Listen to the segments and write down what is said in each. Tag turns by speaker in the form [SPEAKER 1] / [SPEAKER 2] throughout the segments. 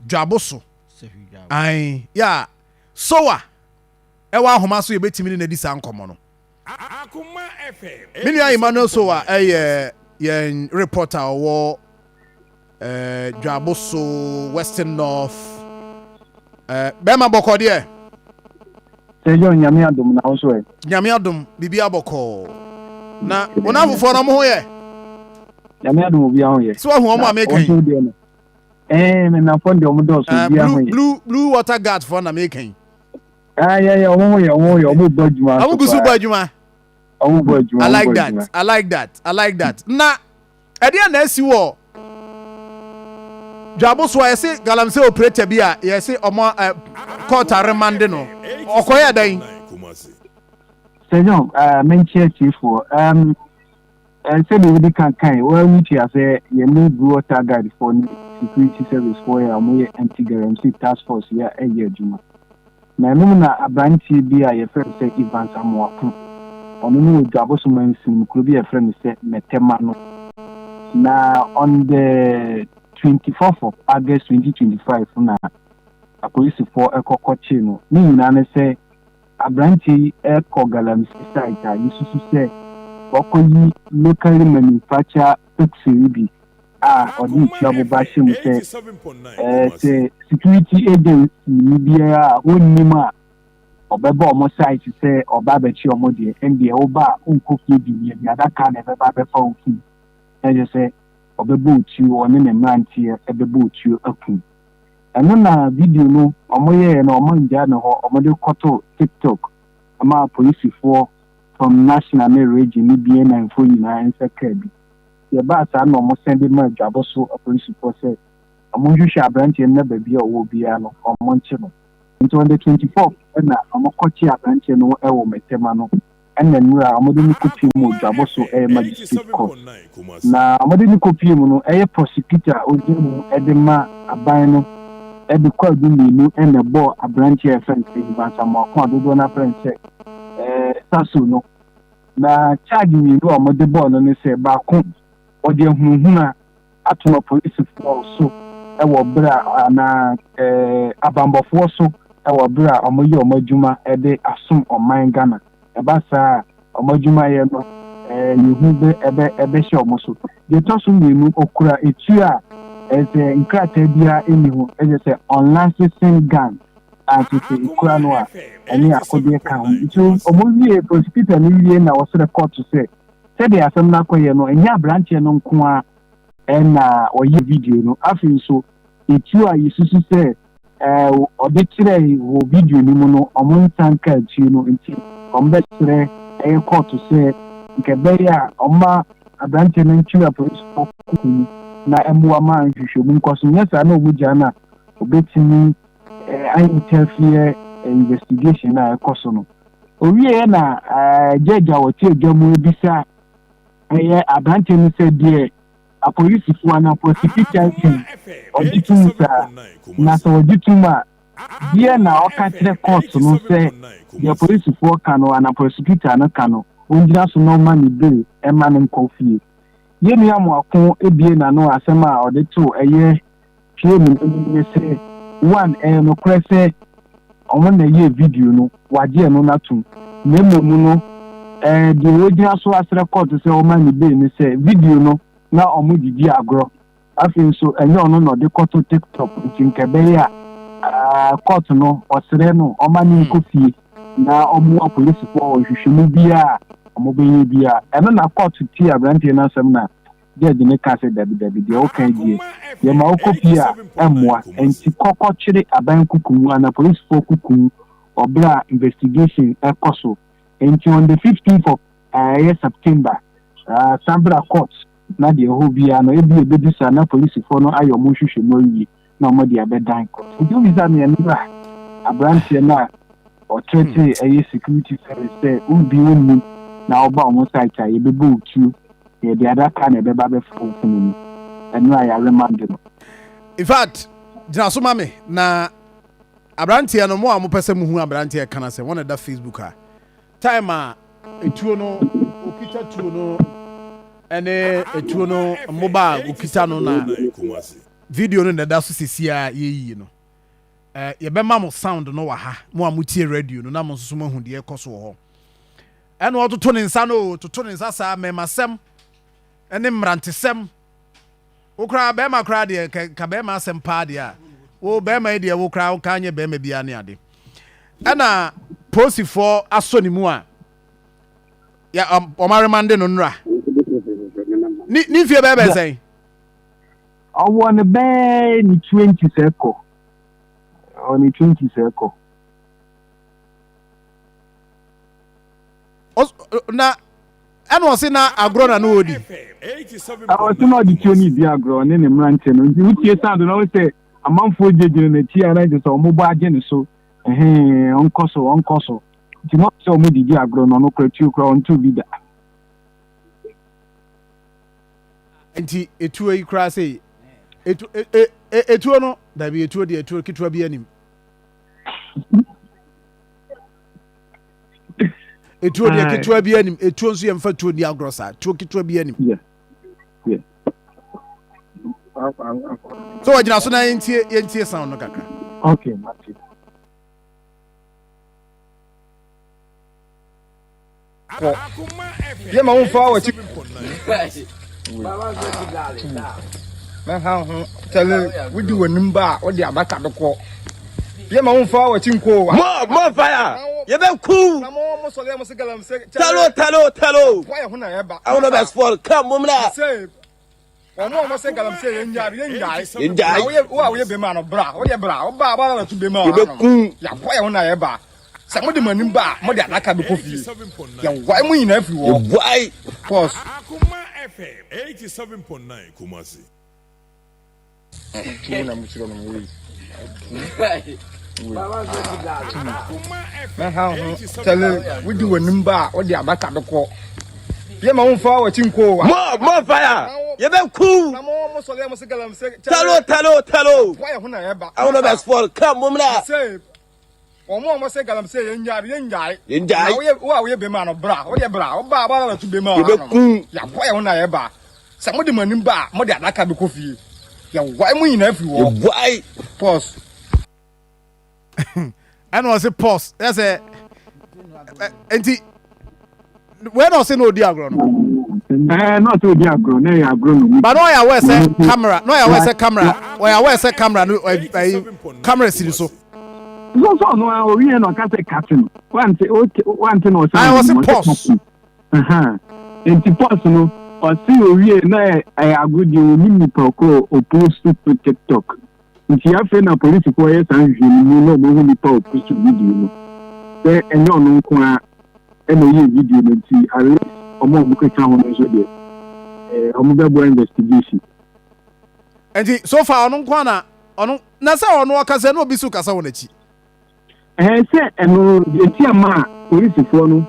[SPEAKER 1] Juaboso. Ai, yeah. Soa. Ewa ahoma so yebetimi ne nadi san komo no.
[SPEAKER 2] Akoma FM.
[SPEAKER 1] Minu Emmanuel Soa yen reporter wo Juaboso Western North bema boko de
[SPEAKER 3] Sejo nyame adom na so e.
[SPEAKER 1] Nyame adom bibia boko. Na wona fofo na mo ho ye.
[SPEAKER 3] Nyame adom obi ahụ ye.
[SPEAKER 1] So hu omo amekan.
[SPEAKER 3] Me na fond de omo do so bia ho ye.
[SPEAKER 1] Blue water guard for na mekan.
[SPEAKER 3] Yeah, omo ye omo bojuma.
[SPEAKER 1] Omo gusu bojuma.
[SPEAKER 3] Omo bojuma.
[SPEAKER 1] I like that. Na ede na asi wo Juaboso yesi galamsey operator bia yesi omo court remanded no. Okoya dan.
[SPEAKER 3] Sejo menche chiefo say the we can well which you say you need water guide for security service for your anti-galamsey task force here a year juma. Na no na abanti bia ye friend say Evans Amoako. Ono no Juaboso mansin kuro bia friend say metema no. Na on the 24th of August 2025 na a police for ekokochi no. Ni na say abranti eko galamsey site a yususu say okoyi locally manufacture taxi odi tiabo ba shemu say security agency ni bia onima obeba omo site say oba bechi omo de ndie oba onkofi bi ya adaka na beba be fa ofi e say obeba otu oni ne mantie ebeba otu akun eno na video no omo ye na omo nja na ho omo de koto TikTok ama police for from national region ni bien na info nyina ense kabi ye ba sa na omo send ma Juaboso police for say omo hwehwe abrantie na ba bia owo bia no omo nche no into on the 24th na omo kochi abrantie no e wo metema no ena nura omo de ni kopi mu Juaboso magistrate court na omo de ni kopi mu no prosecutor ojemu edema aban no ebe kwa du minu ena bo abrantie friend Evans Amoako adodo na friend say saso no na charge mi no amode ball no ne say ba ko ode hunhuna atuma police force so e wo bra na abambofo so e wo bra omoyi omadwuma e de asom oman Ghana e ba sa omadwuma ye no yehu be ebe she omoso de to so minu okura etu a ese nkrata bia enihu e say unlicensed gun ati ikura no a eni akode ka nti omowie prosecutor ni wie na wo sere court say they asem na koye no enya branch no nko a na oye video no afin so etu a yesusu say ode kire wo video ni mu no omo ntanka etu no nti ombe kire court say nke be ya oma branch no ntu a police kokuni na emwa ma nhwehwe mu nkoso nyesa na obugya na obetimi I interfere investigation na ekoso no owie na jeja wote edwamu ebisa abranche ni say there a police for na prosecutor ojitum sa na so ojitum a there na okatre court no say the police for kano na prosecutor na kano onjira so no man bill e man nkofie yemi Amoako ebie na no asema odeto tue mu say one no kwese omo na ye video no waje no natum na memu no the original so asre court say o man be ni say video no na omo didi agro afin so enye ono no de court TikTok ntinke be ya court no osre no o man nkofie na omo police for hwehwemu bia omo be bia eno na court ti abrantie na asem na judge ne ka say dabi de o kan die ye ma o kopia emwa enti kokko kire aban kukumu na police for kukumu obra investigation ekoso enti on the 15th of September Sambra court na de ho bia no ebedisa na police for no ayo mo hwehwe no yi na mo de abedan court nti visa me nira abrantie na o trete security service say ubi wonu na oba o mo site ye bebo utu the other kind of baby phone and I remanded.
[SPEAKER 1] In fact, Jina Sumame na abrantia no mo amopese mu hu abrantia kana se one da Facebook ha time a etuo no okita tuo no ene etuo no mobile okita no na video no da so sisia ye no ye be ma mo sound no wa ha mo amutie radio no na mo so mo hu de ekoso ho ene o toto ne nsa no toto ne nsa sa memasem ene mrantesem okra be ma kra de ka be ma asem pa de a wo be ma de wo kra ka anye be ma bia ne ade ena posifo aso ni mu a ya remanded no nra ni fie be say
[SPEAKER 3] I want to buy 20 circle. Only 20 circle.
[SPEAKER 1] Na and was in agro na no odi.
[SPEAKER 3] I was not the 20 the agro and then ranting. You hear sound and always say a month for judging the tea and I just mobile gen so uncle so. Do not show me the agro no creature crown to be that.
[SPEAKER 1] Enti etu yi kra say etu no da bi etu de etu kitwa bi anim etu de kitwa bi anim etu nso ye mfa tu ni agrosa tu kitwa bi anim
[SPEAKER 3] yeah
[SPEAKER 1] so wajina so na yentie sound no kakra
[SPEAKER 3] okay Matthew
[SPEAKER 4] ye ma won fa wa chi man how tell we do nimba o de abaka doko ye ma won fa wa chi nko
[SPEAKER 5] more fire ye be cool
[SPEAKER 4] na mo so le mo se galamsey
[SPEAKER 5] talo
[SPEAKER 4] why ho na ye ba
[SPEAKER 5] I want to best for come mum na
[SPEAKER 4] say mo se galamsey ye njai wo ye be ma no bra wo ye bra wo ba na tu be ma
[SPEAKER 5] ye be cool
[SPEAKER 4] ya why ho na ye ba sa mo de manimba mo de alaka be kofi ya why mo yin afi wo
[SPEAKER 5] why
[SPEAKER 4] pause
[SPEAKER 2] Akoma FM 87.9 Kumasi.
[SPEAKER 4] Tuna musiro no we.
[SPEAKER 2] Akoma
[SPEAKER 4] Man
[SPEAKER 2] FM
[SPEAKER 4] how tell we do nimba o de abaka doko ye ma won fa wa chi nko
[SPEAKER 5] more fire ye be cool
[SPEAKER 4] na mo so le mo se galamsey
[SPEAKER 5] talo
[SPEAKER 4] why ho na ye ba
[SPEAKER 5] I want to best for come mum na
[SPEAKER 4] say mo se galamsey ye njai
[SPEAKER 5] njai
[SPEAKER 4] wo ye be ma no bra wo ye bra wo ba na tu be ma
[SPEAKER 5] ye be cool
[SPEAKER 4] ya why ho na ye ba sa mo de manimba mo de alaka be kofi ya why mo yin afi wo
[SPEAKER 5] why
[SPEAKER 4] pause
[SPEAKER 1] and was a pause that's a enti when was no di agro no
[SPEAKER 3] not to the agro na ya agro no
[SPEAKER 1] but no ya we say camera no ya we say camera or ya we say camera no camera siri so
[SPEAKER 3] no we no can say captain one no
[SPEAKER 1] I was a pause
[SPEAKER 3] enti pause no o si we na agro di oni mi poko o post to TikTok nti afa na police ko ye san hwemi no mo hu ni pa o post video no be enyo no nko a eno ye video no nti ale omo mo ka ho no so de omo be bo investigation
[SPEAKER 1] enti so far ono nko na say ono okase no bisu kasa wona chi
[SPEAKER 3] say eno enti ama police fo no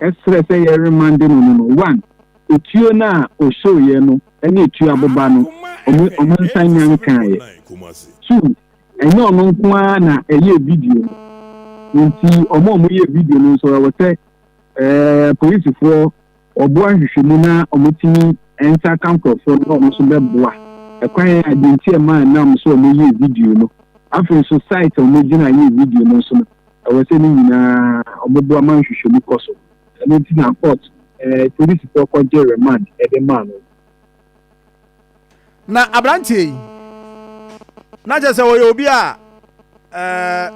[SPEAKER 3] esre say ye remanded no one etuo na o show ye no ene etuo aboba no omo nsan nyan kan ye two enyo no nko a na eye video nti omo ye video no so we say police fo obo ahwehwemu na omotimi enter camp for no omo so beboa ekwan identity man na omo so omo ye video no after society omo gina ye video no so we say ni na omo bo man hwehwemu koso enti na court police for conjure remand the man
[SPEAKER 1] na abrantie na je se wo ye obi a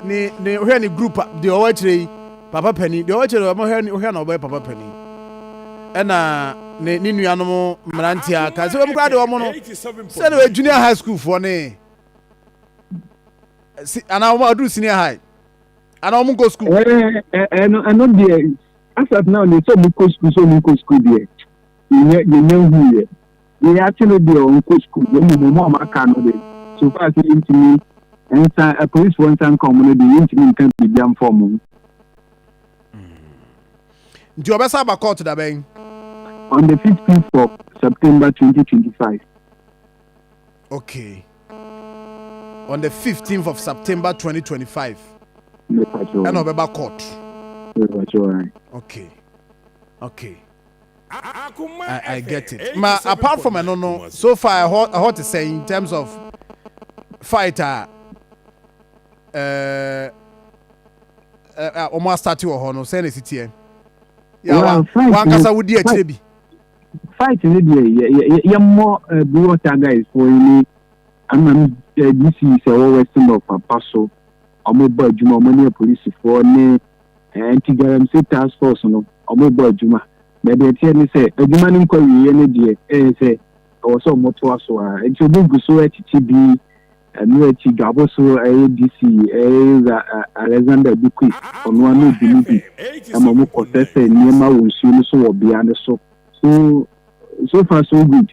[SPEAKER 1] ni hwe ni group de o wachire papa pani de o wachire mo hwe na oboy papa pani ena ni nuanom mrantia ka se wo mkra de o mo no se na junior high school for ne ana o adu senior high ana o mo go school
[SPEAKER 3] no dey asat now ni so mo go school there ye hu ye we actually dey on go school mo amaka no dey so far say intimi enter a police one time come no dey intimi kan be jam form
[SPEAKER 1] nti obesa ba court da ben
[SPEAKER 3] on the 15th of September 2025
[SPEAKER 1] okay on the 15th of September 2025 and obeba court okay I get it. Ma apart from no, so far I heard to say in terms of fighter omo start wo ho no say na sitie ya wan kasa wudi akire bi
[SPEAKER 3] fight ni dey ye more blue water guys for any amam this is a western of Paso omo ba adwuma omo ne police for ne anti-galamsey task force no omo ba adwuma na dey tie ni say adwuma ni kwa wiye ne dey say o so moto aso a enti obugu so atichi bi Amoako Juaboso ADC Alexander Bukwi ono anu bi amamu kotese niema wonsu no so wo bia ne so far so good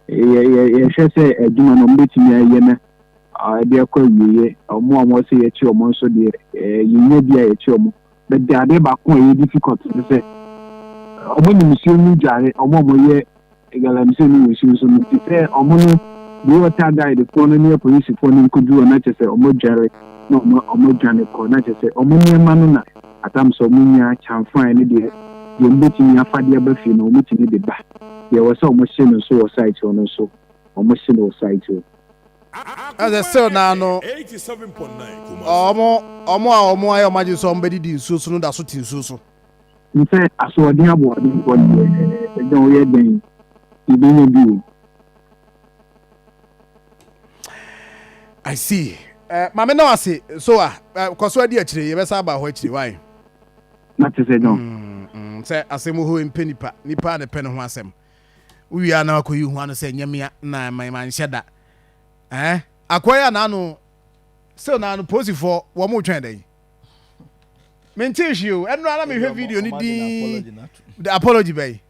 [SPEAKER 3] ye hwese adwuma no mbetimi aye na de akwa wiye omo se ye chi omo so de yinya bia ye chi omo but de ade ba ko ye difficult se omo ni musu mu jare omo ye galamsey ni wonsu so no se omo no the water guy the phone near police phone could do na chese omo jare no omo jane ko na chese omo niema no na atam so munya chamfan ne de ye mbetimi afade ba fi no mutimi de ba ye wo so omo hye no so wo site no so omo hye no site o
[SPEAKER 1] as a still now no
[SPEAKER 2] 87.9 Kumasi.
[SPEAKER 1] omo ayo maji so mbedi di nsusu no da so ti nsusu
[SPEAKER 3] nse aso odin abo odin ko ni don ye den ibenya bi
[SPEAKER 1] I see. Mama no ase so kwaso adi akire ye besa ba ho akire why?
[SPEAKER 3] Na te say no.
[SPEAKER 1] Say asemu ho nipa na pe ne ho asem. Wi ana akoyi hu ano say nyamia na man hyeda. Akoya na no still na no posi for wo mo twen dey. Mention you, enu ana me hwe video ni di the apology bay.